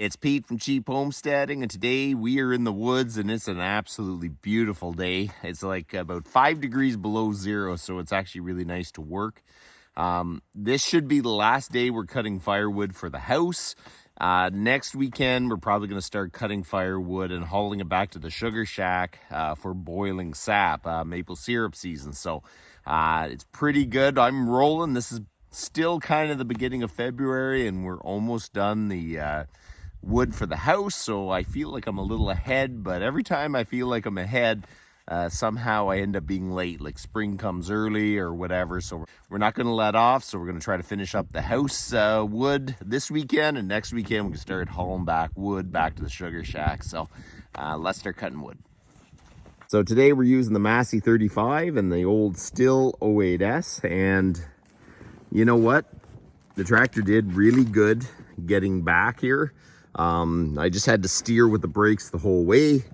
It's Pete from Cheap Homesteading, and today we are in the woods, and it's an absolutely beautiful day. It's like about 5 degrees below zero, so it's actually really nice to work. This should be the last day we're cutting firewood for the house. Next weekend, we're probably going to start cutting firewood and hauling it back to the sugar shack for boiling sap, maple syrup season. So it's pretty good. I'm rolling. This is still kind of the beginning of February, and we're almost done the wood for the house, so I feel like I'm a little ahead, but every time I feel like I'm ahead, somehow I end up being late, like spring comes early or whatever. So we're not going to let off, so we're going to try to finish up the house wood this weekend, and next weekend we can start hauling back wood back to the sugar shack. So let's start cutting wood. So today we're using the Massey 35 and the old Stihl 08S, and you know what? The tractor did really good getting back here. I just had to steer with the brakes the whole way.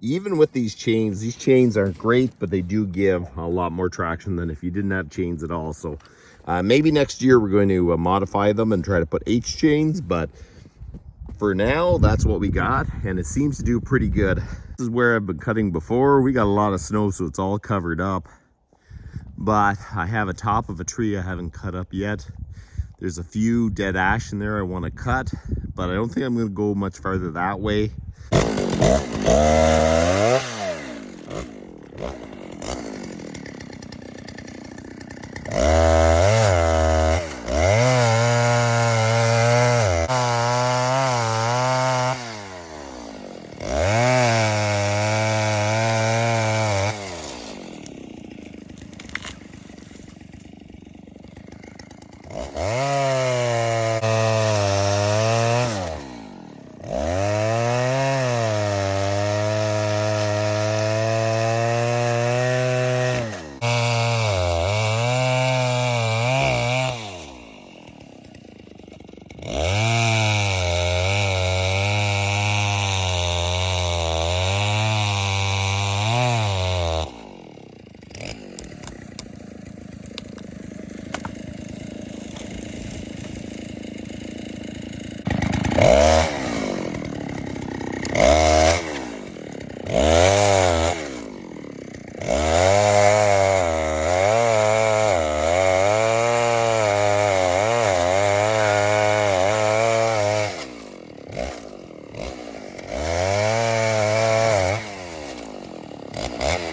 Even with these chains aren't great, but they do give a lot more traction than if you didn't have chains at all. So maybe next year we're going to modify them and try to put H chains, but for now, that's what we got, and it seems to do pretty good. This is where I've been cutting before. We got a lot of snow, so it's all covered up, but I have a top of a tree I haven't cut up yet. There's a few dead ash in there I want to cut, but I don't think I'm going to go much farther that way.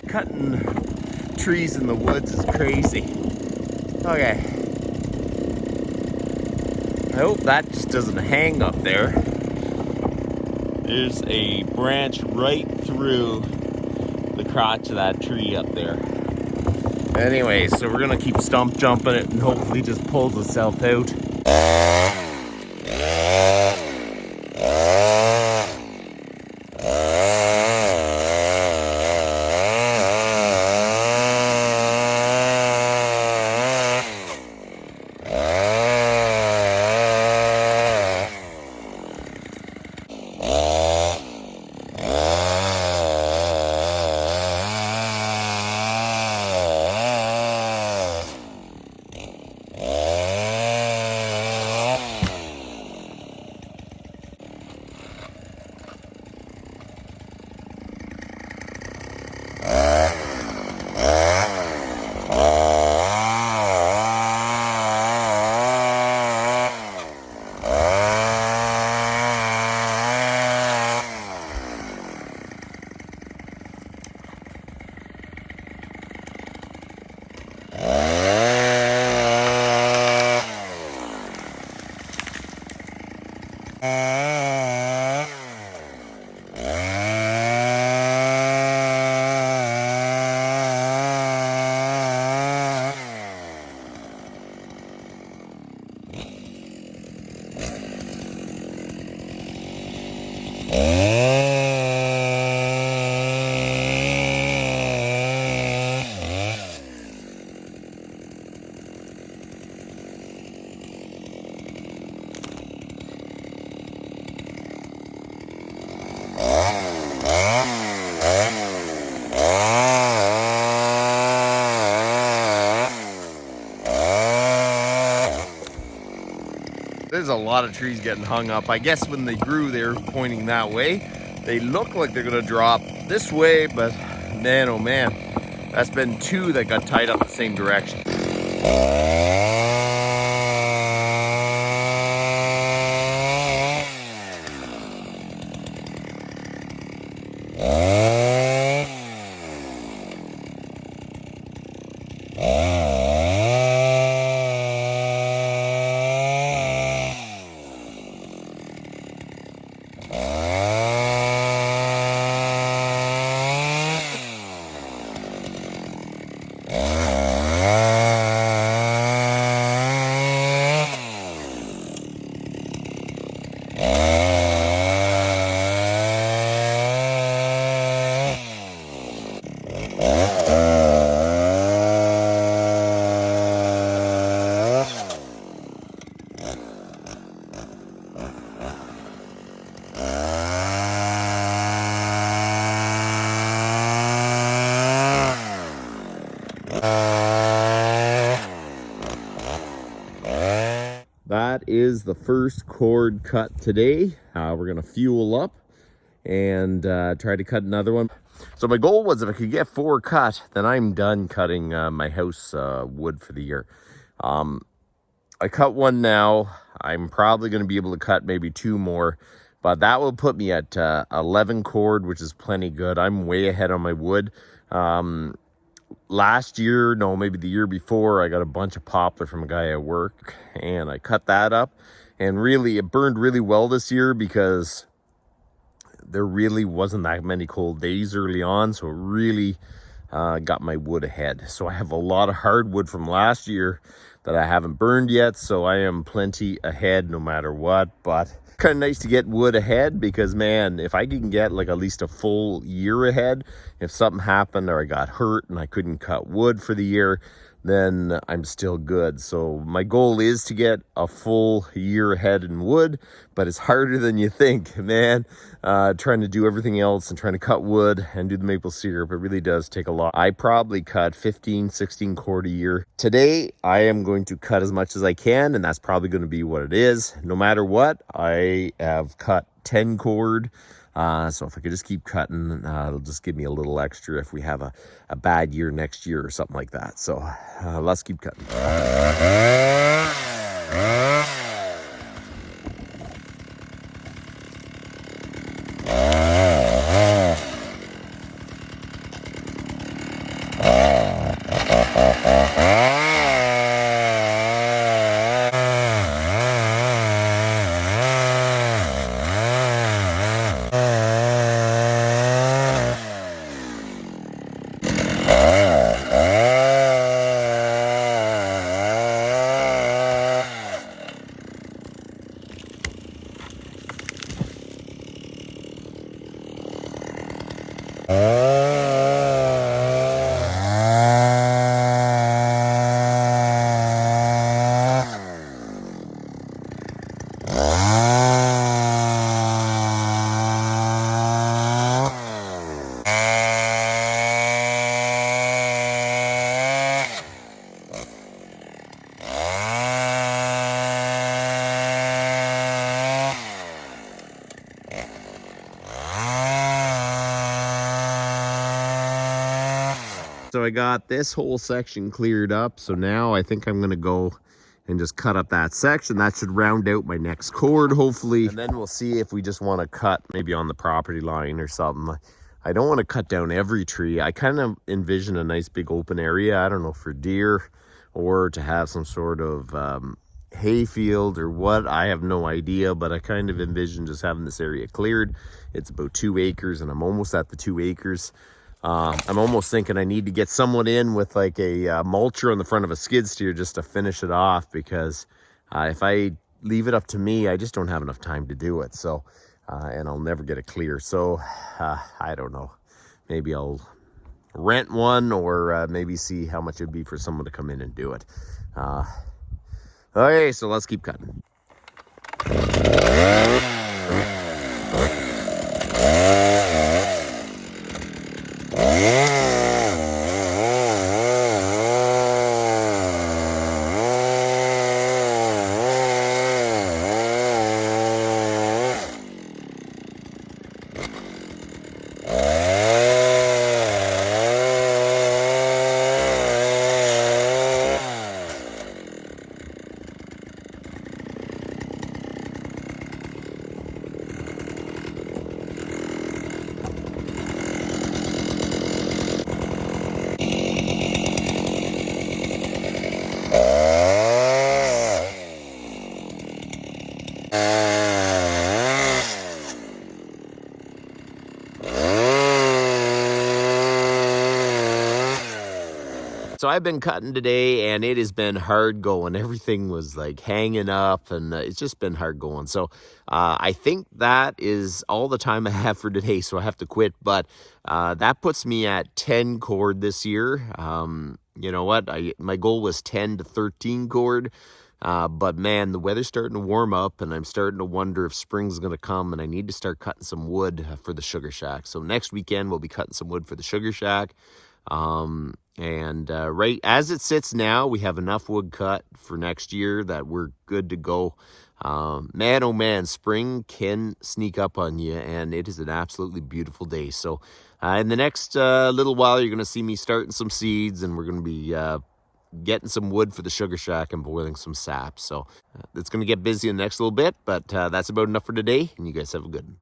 Cutting trees in the woods is crazy. Okay. I hope that just doesn't hang up there. There's a branch right through the crotch of that tree up there. Anyway, so we're gonna keep stump jumping it and hopefully it just pulls itself out. a lot of trees getting hung up. I guess when they grew, they were pointing that way. They look like they're gonna drop this way, but man, oh man, that's been 2 that got tied up the same direction. That is the first cord cut today. We're gonna fuel up and try to cut another one. So my goal was if I could get 4 cut, then I'm done cutting my house wood for the year. I cut 1 now. I'm probably gonna be able to cut maybe 2 more, but that will put me at 11 cord, which is plenty good. I'm way ahead on my wood. Last year, no, maybe the year before, I got a bunch of poplar from a guy at work and I cut that up, and really it burned really well this year because there really wasn't that many cold days early on, so it really got my wood ahead. So I have a lot of hardwood from last year that I haven't burned yet, so I am plenty ahead no matter what. But kind of nice to get wood ahead because, man, if I can get like at least a full year ahead, if something happened or I got hurt and I couldn't cut wood for the year, then I'm still good. So my goal is to get a full year ahead in wood, but it's harder than you think, man. Trying to do everything else and trying to cut wood and do the maple syrup, it really does take a lot. I probably cut 15, 16 cord a year. Today, I am going to cut as much as I can, and that's probably going to be what it is. No matter what, I have cut 10 cord. So if I could just keep cutting, it'll just give me a little extra if we have a bad year next year or something like that. So let's keep cutting. So I got this whole section cleared up. So now I think I'm gonna go and just cut up that section. That should round out my next cord, hopefully. And then we'll see if we just wanna cut maybe on the property line or something. I don't wanna cut down every tree. I kind of envision a nice big open area. I don't know, for deer or to have some sort of hay field or what. I have no idea, but I kind of envision just having this area cleared. It's about 2 acres and I'm almost at the 2 acres. I'm almost thinking I need to get someone in with like a mulcher on the front of a skid steer just to finish it off, because if I leave it up to me, I just don't have enough time to do it. So, and I'll never get it clear. So, I don't know. Maybe I'll rent one or maybe see how much it'd be for someone to come in and do it. Okay, so let's keep cutting. So I've been cutting today, and it has been hard going. Everything was like hanging up, and it's just been hard going. So I think that is all the time I have for today, so I have to quit. But that puts me at 10 cord this year. You know what? My goal was 10 to 13 cord. But man, the weather's starting to warm up, and I'm starting to wonder if spring's going to come, and I need to start cutting some wood for the sugar shack. So next weekend, we'll be cutting some wood for the sugar shack. Right as it sits now, we have enough wood cut for next year that we're good to go. Man, oh man, spring can sneak up on you, and it is an absolutely beautiful day. So in the next little while, you're going to see me starting some seeds, and we're going to be getting some wood for the sugar shack and boiling some sap. So it's going to get busy in the next little bit, but that's about enough for today, and you guys have a good one.